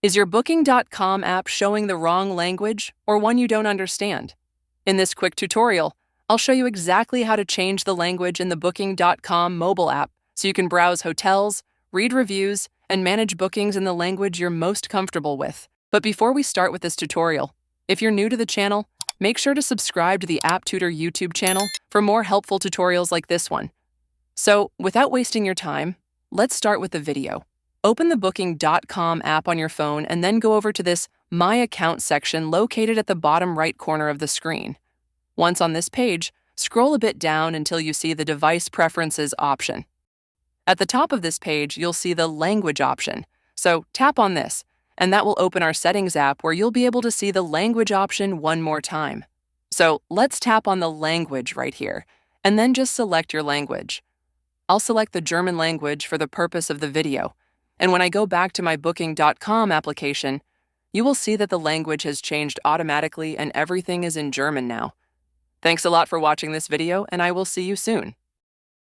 Is your Booking.com app showing the wrong language or one you don't understand? In this quick tutorial, I'll show you exactly how to change the language in the Booking.com mobile app so you can browse hotels, read reviews, and manage bookings in the language you're most comfortable with. But before we start with this tutorial, if you're new to the channel, make sure to subscribe to the App Tutor YouTube channel for more helpful tutorials like this one. So, without wasting your time, let's start with the video. Open the Booking.com app on your phone and then go over to this My Account section located at the bottom right corner of the screen. Once on this page, scroll a bit down until you see the Device Preferences option. At the top of this page, you'll see the Language option, so tap on this, and that will open our Settings app where you'll be able to see the Language option one more time. So let's tap on the Language right here, and then just select your language. I'll select the German language for the purpose of the video, and when I go back to my Booking.com application, you will see that the language has changed automatically and everything is in German now. Thanks a lot for watching this video, and I will see you soon.